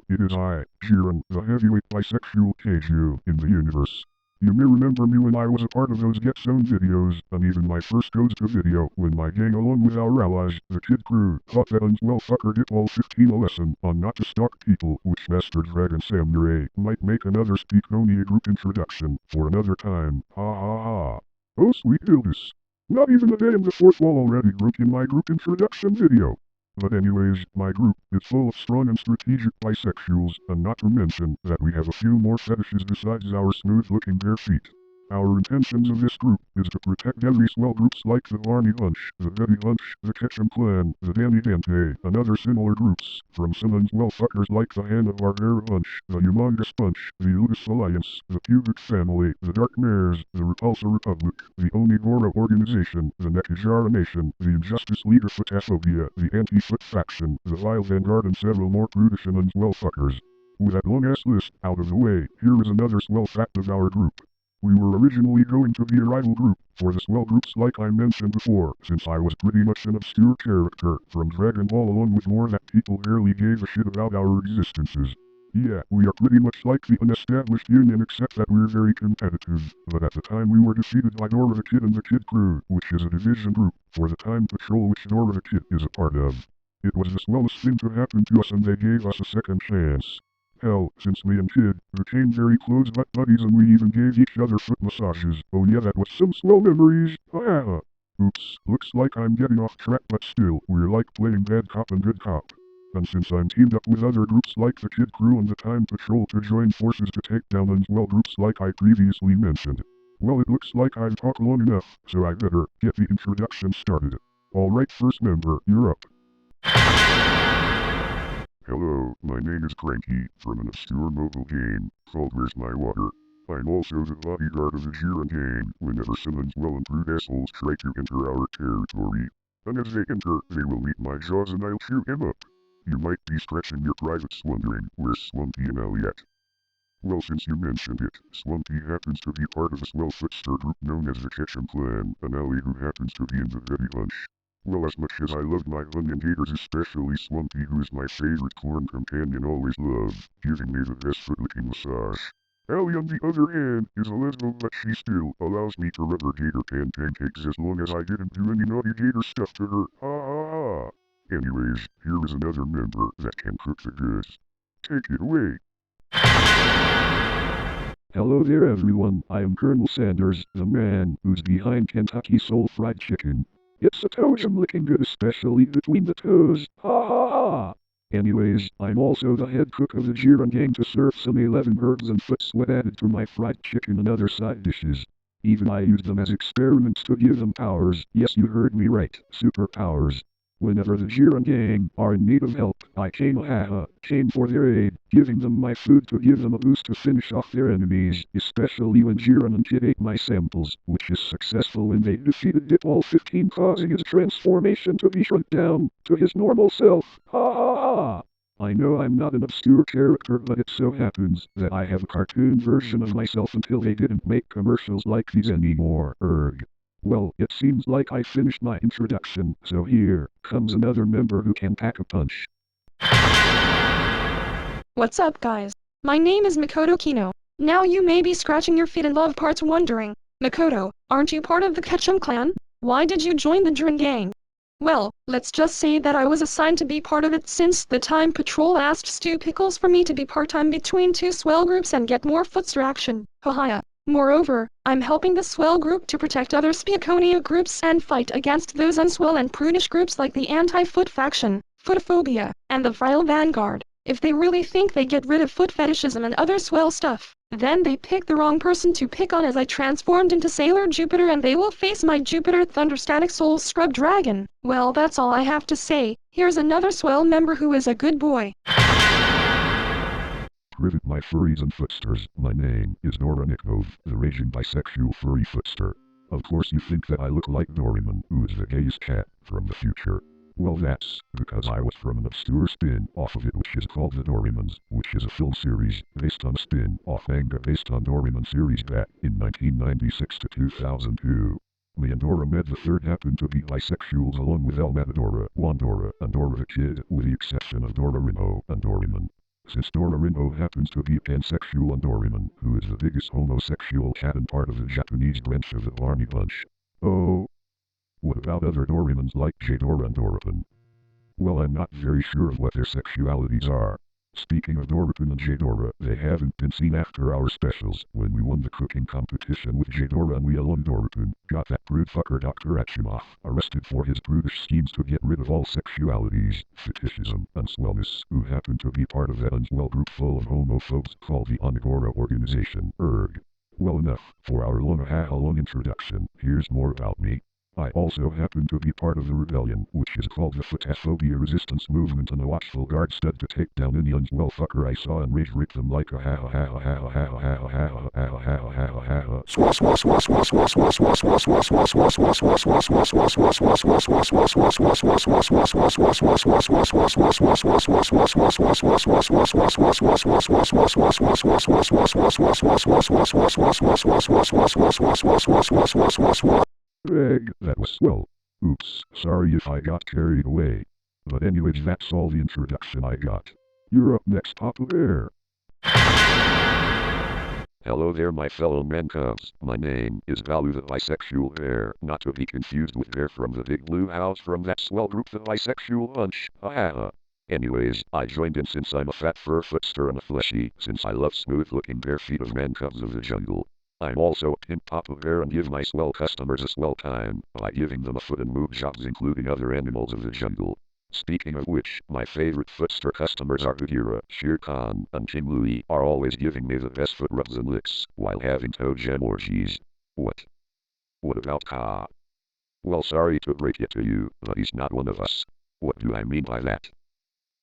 it is I, Giran, the heavyweight bisexual kaiju in the universe. You may remember me when I was a part of those Get Zone videos, and even my first Goes to video when my gang along with our allies, the Kid Crew, thought that well fucker did all 15 a lesson on not to stalk people, which Master Dragon Samurai might make another speak only a group introduction for another time. Ha ha ha. Oh sweet Hildas. Not even the damn the fourth wall already broke in my group introduction video. But anyways, my group is full of strong and strategic bisexuals, and not to mention that we have a few more fetishes besides our smooth-looking bare feet. Our intentions of this group is to protect every swell groups like the Barney Bunch, the Betty Bunch, the Ketchum Clan, the Danny Dante, and other similar groups, from some well fuckers like the Hanna-Barbera Bunch, the Humongous Bunch, the Ludus Alliance, the Pubic Family, the Dark Mares, the Repulsa Republic, the Onigora Organization, the Nekajara Nation, the Injustice League of Footaphobia, the Anti-Foot Faction, the Vile Vanguard, and several more prudish and well fuckers. With that long-ass list out of the way, here is another swell fact of our group. We were originally going to be a rival group for the swell groups like I mentioned before, since I was pretty much an obscure character from Dragon Ball along with more that people barely gave a shit about our existences. Yeah, we are pretty much like the unestablished union except that we're very competitive, but at the time we were defeated by Dora the Kid and the Kid Crew, which is a division group for the Time Patrol which Dora the Kid is a part of. It was the swellest thing to happen to us and they gave us a second chance. Hell, since me and Kid became very close buddies and we even gave each other foot massages. Oh yeah, that was some swell memories. Ha. Oops, looks like I'm getting off track but still, we're like playing bad cop and good cop. And since I'm teamed up with other groups like the Kid Crew and the Time Patrol to join forces to take down well groups like I previously mentioned. Well, it looks like I've talked long enough, so I better get the introduction started. Alright, first member, you're up. Hello, my name is Cranky, from an obscure mobile game called Where's My Water. I'm also the bodyguard of the Giran gang whenever some well and rude assholes try to enter our territory. And as they enter, they will meet my jaws and I'll chew them up. You might be scratching your privates wondering where's Swampy and Ellie at. Well, since you mentioned it, Swampy happens to be part of a swell footster group known as the Ketchum Clan, and Ellie who happens to be in the Betty Bunch. Well, as much as I love my onion haters, especially Swampy who is my favorite corn companion, always love giving me the best foot-licking massage. Ellie on the other hand is a lesbo, but she still allows me to rub her gator pan pancakes as long as I didn't do any naughty gator stuff to her. Ha ha ha. Anyways, here is another member that can cook the goods. Take it away. Hello there everyone, I am Colonel Sanders, the man who's behind Kentucky Soul Fried Chicken. It's a toes-em looking good, especially between the toes. Ha ha ha! Anyways, I'm also the head cook of the Giran gang to serve some 11 herbs and foot sweat added to my fried chicken and other side dishes. Even I use them as experiments to give them powers. Yes, you heard me right, superpowers. Whenever the Giran gang are in need of help, I came for their aid, giving them my food to give them a boost to finish off their enemies, especially when Giran and Kid ate my samples, which is successful when they defeated it all 15, causing his transformation to be shrunk down to his normal self. Ha ha ha! I know I'm not an obscure character, but it so happens that I have a cartoon version of myself until they didn't make commercials like these anymore. Well, it seems like I finished my introduction, so here comes another member who can pack a punch. What's up guys? My name is Makoto Kino. Now you may be scratching your feet in love parts wondering, Makoto, aren't you part of the Ketchum clan? Why did you join the Giran gang? Well, let's just say that I was assigned to be part of it since the Time Patrol asked Stu Pickles for me to be part-time between two swell groups and get more footster action. Haha. Moreover, I'm helping the swell group to protect other Speakonia groups and fight against those unswell and prudish groups like the Anti-Foot Faction, Footaphobia, and the Vile Vanguard. If they really think they get rid of foot fetishism and other swell stuff, then they pick the wrong person to pick on, as I transformed into Sailor Jupiter and they will face my Jupiter Thunderstatic Soul Scrub Dragon. Well, that's all I have to say. Here's another swell member who is a good boy. Rivet my furries and footsters, my name is Dora Nikov, the raging bisexual furry footster. Of course you think that I look like Doraemon, who is the gayest cat from the future. Well, that's because I was from an obscure spin-off of it which is called The Doraemons, which is a film series based on a spin-off manga based on Doraemon series back in 1996 to 2002. Me and Dora Med the Third happened to be bisexuals along with El Matadora, Wandora, and Dora the Kid, with the exception of Dora Rino and Doraemon. Since Dorarino happens to be pansexual and Doraemon, who is the biggest homosexual cat and part of the Japanese branch of the Barney Bunch. Oh, what about other Doraemons like J-Dora and Dorapin? Well, I'm not very sure of what their sexualities are. Speaking of Dorapin and J-Dora, they haven't been seen after our specials, when we won the cooking competition with J-Dora and we alone Dorapin got that prude fucker Dr. Achimov arrested for his prudish schemes to get rid of all sexualities, fetishism, and swellness, who happened to be part of that unswell group full of homophobes called the Onagora Organization, ERG. Well enough for our long introduction. Here's more about me. I also happen to be part of the rebellion, which is called the Footophobia Resistance Movement, and a watchful guard stud to take down any unswell fucker I saw and rage rip them like a Egg, that was swell. Oops, sorry if I got carried away. But anyways, that's all the introduction I got. You're up next, Papa Bear. Hello there, my fellow man cubs. My name is Balu the Bisexual Bear, not to be confused with Bear from the Big Blue House from that swell group the Bisexual Bunch. Anyways, I joined in since I'm a fat fur footster and a fleshy, since I love smooth-looking bare feet of man cubs of the jungle. I'm also a pimp Papa Bear and give my swell customers a swell time by giving them a foot and move jobs including other animals of the jungle. Speaking of which, my favorite footster customers are Bagheera, Shere Khan, and King Louie are always giving me the best foot rubs and licks while having toe jam orgies. What? What about Ka? Well, sorry to break it to you, but he's not one of us. What do I mean by that?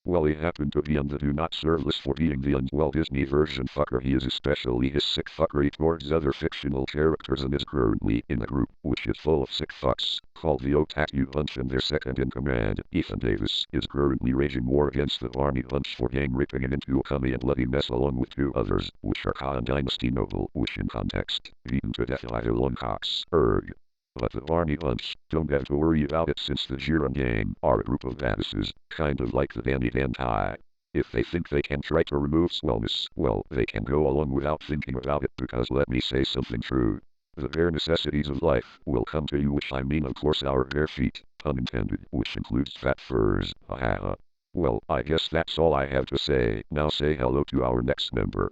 Well, he happened to be on the do not serve list for being the unswell Disney version fucker. He is especially his sick fuckery towards other fictional characters and is currently in a group which is full of sick fucks, called the Otaku Bunch, and their second in command, Ethan Davis, is currently waging war against the Barney Bunch for gang raping him into a cummy and bloody mess along with two others, which are Ka and Dynasty Noble, which in context, beaten to death by their Longcocks, erg. But the Barney Bunch don't have to worry about it since the Giran gang are a group of badasses, kind of like the Danny Dantai. If they think they can try to remove swellness, well, they can go along without thinking about it, because let me say something true. The bare necessities of life will come to you, which I mean of course our bare feet, pun intended, which includes fat furs, Well, I guess that's all I have to say. Now say hello to our next member.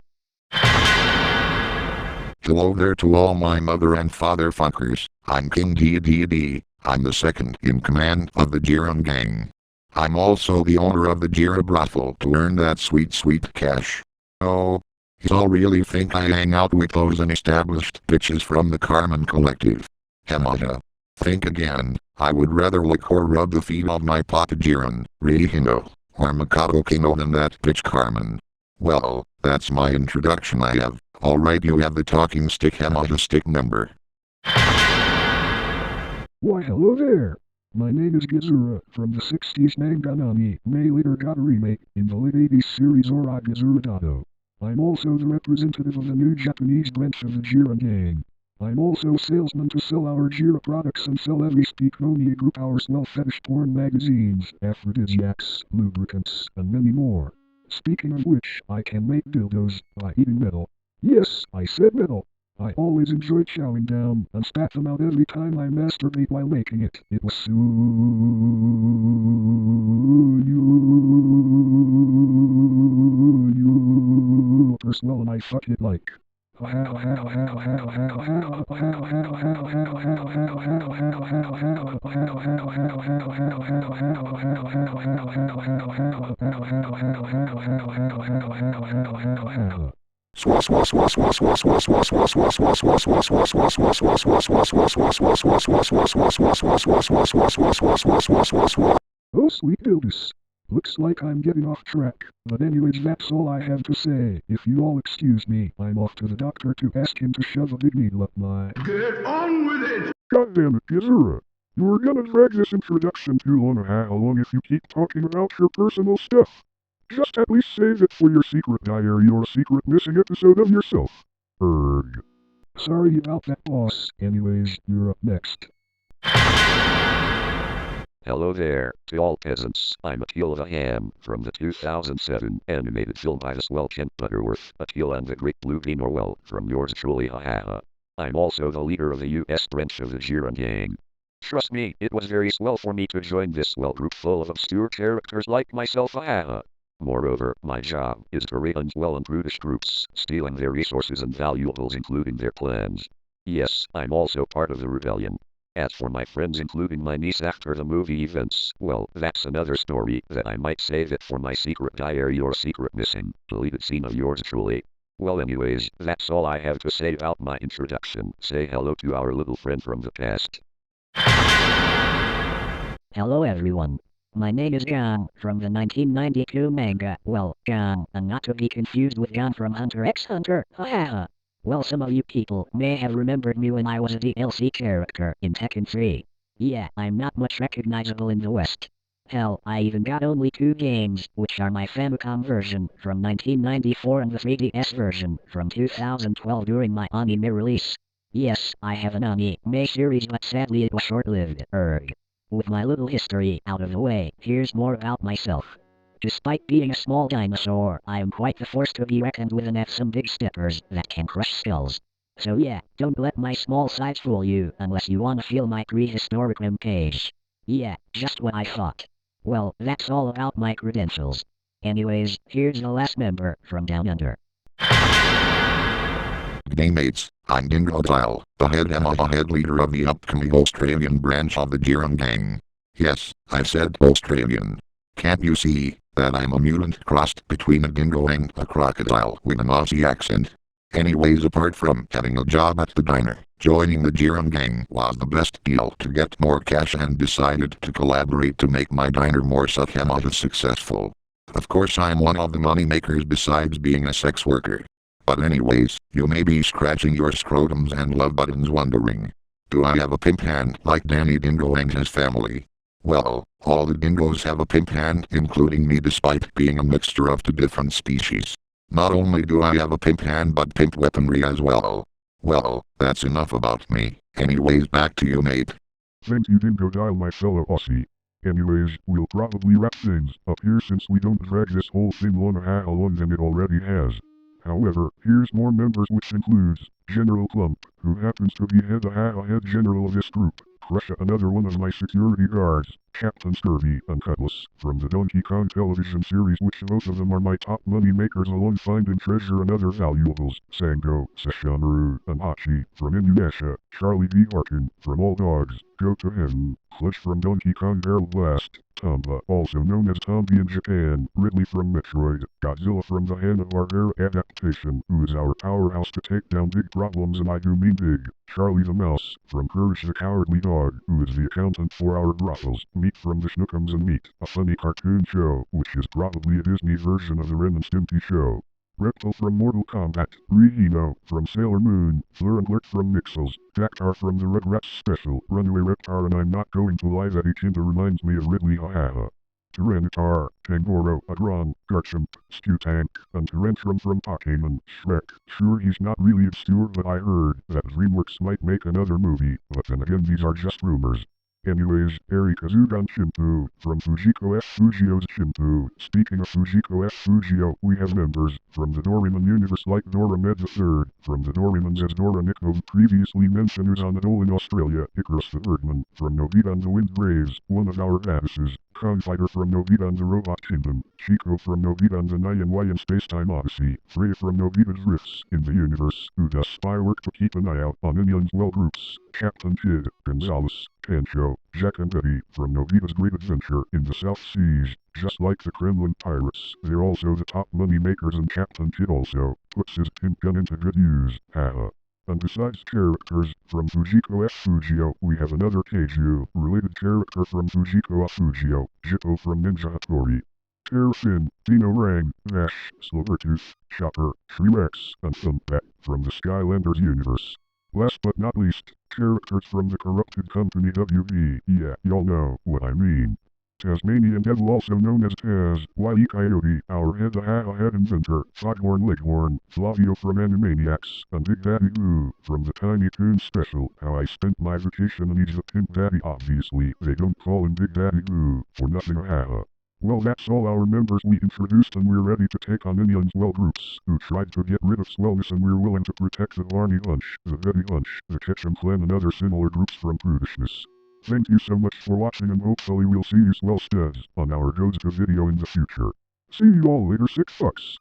Hello there to all my mother and father fuckers. I'm King D. I'm the second in command of the Giran gang. I'm also the owner of the Gira brothel to earn that sweet cash. Oh, y'all really think I hang out with those unestablished bitches from the Carmen Collective? Hemada. Think again. I would rather lick or rub the feet of my Papa Giran, Rihino, or Mikado Kino than that bitch Carmen. Well, that's my introduction. I have. Alright, you have the talking stick Hemada stick number. Why, hello there. My name is Gizura, from the 60s manga anime, May later got a remake, in the late 80s series Ora Gizura Dado. I'm also the representative of the new Japanese branch of the Giran gang. I'm also salesman to sell our Gira products and sell every Speakronia group our swell fetish porn magazines, aphrodisiacs, lubricants, and many more. Speaking of which, I can make dildos by eating metal. Yes, I said metal. I always enjoyed chowing down and spat them out every time I masturbate while making it. It was super swell and I fucked it like. Oh, sweet dildos. Looks like I'm getting off track, but anyways, that's all I have to say. If you all excuse me, I'm off to the doctor to ask him to shove a big needle up my... Get on with it! God damn it, Gizura. You were gonna drag this introduction too long. How long if you keep talking about your personal stuff? Just at least save it for your secret diary or a secret missing episode of yourself. Erg. Sorry about that, boss. Anyways, you're up next. Hello there, to all peasants. I'm Attila the Ham, from the 2007 animated film by the swell Kent Butterworth, Attila and the Great Blue Bean Orwell, from yours truly, ha ha ha. I'm also the leader of the US branch of the Giran gang. Trust me, it was very swell for me to join this swell group full of obscure characters like myself, ha ha ha. Moreover, my job is to raid well and brutish groups, stealing their resources and valuables including their plans. Yes, I'm also part of the rebellion. As for my friends including my niece after the movie events, well, that's another story that I might save it for my secret diary or secret missing, deleted scene of yours truly. Well anyways, that's all I have to say about my introduction. Say hello to our little friend from the past. Hello everyone. My name is Giran, from the 1992 manga, well, Giran, and not to be confused with John from Hunter x Hunter, ha ha ha. Well, some of you people may have remembered me when I was a DLC character in Tekken 3. Yeah, I'm not much recognizable in the West. Hell, I even got only 2 games, which are my Famicom version from 1994 and the 3DS version from 2012 during my anime release. Yes, I have an anime series, but sadly it was short-lived. With my little history out of the way, here's more about myself. Despite being a small dinosaur, I am quite the force to be reckoned with and have some big steppers that can crush skulls. So yeah, don't let my small size fool you unless you wanna feel my prehistoric rampage. Yeah, just what I thought. Well, that's all about my credentials. Anyways, here's the last member from Down Under. Gangmates, I'm Dingo Dial, the head leader of the upcoming Australian branch of the Giran gang. Yes, I said Australian. Can't you see that I'm a mutant crossed between a dingo and a crocodile with an Aussie accent? Anyways, apart from having a job at the diner, joining the Giran gang was the best deal to get more cash and decided to collaborate to make my diner more successful. Of course I'm one of the money makers besides being a sex worker. But anyways, you may be scratching your scrotums and love buttons wondering, do I have a pimp hand like Danny Dingo and his family? Well, all the dingoes have a pimp hand, including me, despite being a mixture of 2 different species. Not only do I have a pimp hand but pimp weaponry as well. Well, that's enough about me. Anyways, back to you, mate. Thank you, Dingo Dial, my fellow Aussie. Anyways, we'll probably wrap things up here since we don't drag this whole thing longer than it already has. However, here's more members, which includes General Clump, who happens to be the head general of this group. Crusha, another one of my security guards. Captain Scurvy and Cutlass, from the Donkey Kong television series, which both of them are my top money makers along finding treasure and other valuables. Sango, Sesshomaru, and Hachi, from Inuyasha. Charlie D. Harkin, from All Dogs Go to Heaven. Clutch from Donkey Kong Barrel Blast. Tomba, also known as Tombi in Japan. Ridley from Metroid. Godzilla from the Hanna-Barbera adaptation, who is our powerhouse to take down big problems, and I do mean big. Charlie the Mouse, from Courage the Cowardly Dog, who is the accountant for our brothels. Meat from the Schnookums and Meat, a funny cartoon show, which is probably a Disney version of the Ren and Stimpy show. Reptile from Mortal Kombat, Rihino from Sailor Moon, Fleur and Blurt from Mixels, Daktar from the Rugrats special, Runaway Reptar, and I'm not going to lie, that Ikinda reminds me of Ridley, haha. Tyranitar, Tangoro, Agron, Garchomp, Scutank, and Tyrantrum from Pokémon, Shrek. Sure, he's not really obscure, but I heard that DreamWorks might make another movie, but then again, these are just rumors. Anyways, Erikazugan Shimpu, from Fujiko F. Fujio's Shimpu. Speaking of Fujiko F. Fujio, we have members from the Doraemon universe like Doramed III, from the Doraemons as Dora Nico, previously mentioned, who's on the dole in Australia, Icarus the Birdman, from Novita and the Wind Graves, one of our badasses, Kongfighter from Novita and the Robot Kingdom, Chico from Novita and the Nyan and Spacetime Odyssey, Freya from Novita's Rifts in the Universe, who does spy work to keep an eye out on Indian's well groups, Captain Kid, Gonzalez, Pancho, Jack and Betty, from Novita's Great Adventure in the South Seas. Just like the Kremlin pirates, they're also the top money makers, and Captain Kid also puts his pimp gun into good use, haha. And besides characters from Fujiko F. Fujio, we have another Keiju-related character from Fujiko F. Fujio, Jippo from Ninja Hattori. Terrafin, Dino Rang, Vash, Silvertooth, Chopper, Shrewex, and Thumbbat from the Skylanders universe. Last but not least, characters from the corrupted company WB, yeah, y'all know what I mean. Tasmanian Devil, also known as Taz, Wile E. Coyote, our head inventor, Foghorn Leghorn, Flavio from Animaniacs, and Big Daddy Boo, from the Tiny Toons special, How I Spent My Vacation in Egypt. Pimp Daddy, obviously, they don't call him Big Daddy Boo, for nothing, haha. Well, that's all our members we introduced, and we're ready to take on any unswell groups who tried to get rid of swellness, and we're willing to protect the Barney Bunch, the Betty Bunch, the Ketchum Clan, and other similar groups from prudishness. Thank you so much for watching, and hopefully we'll see you swell studs on our goes to video in the future. See you all later, sick fucks.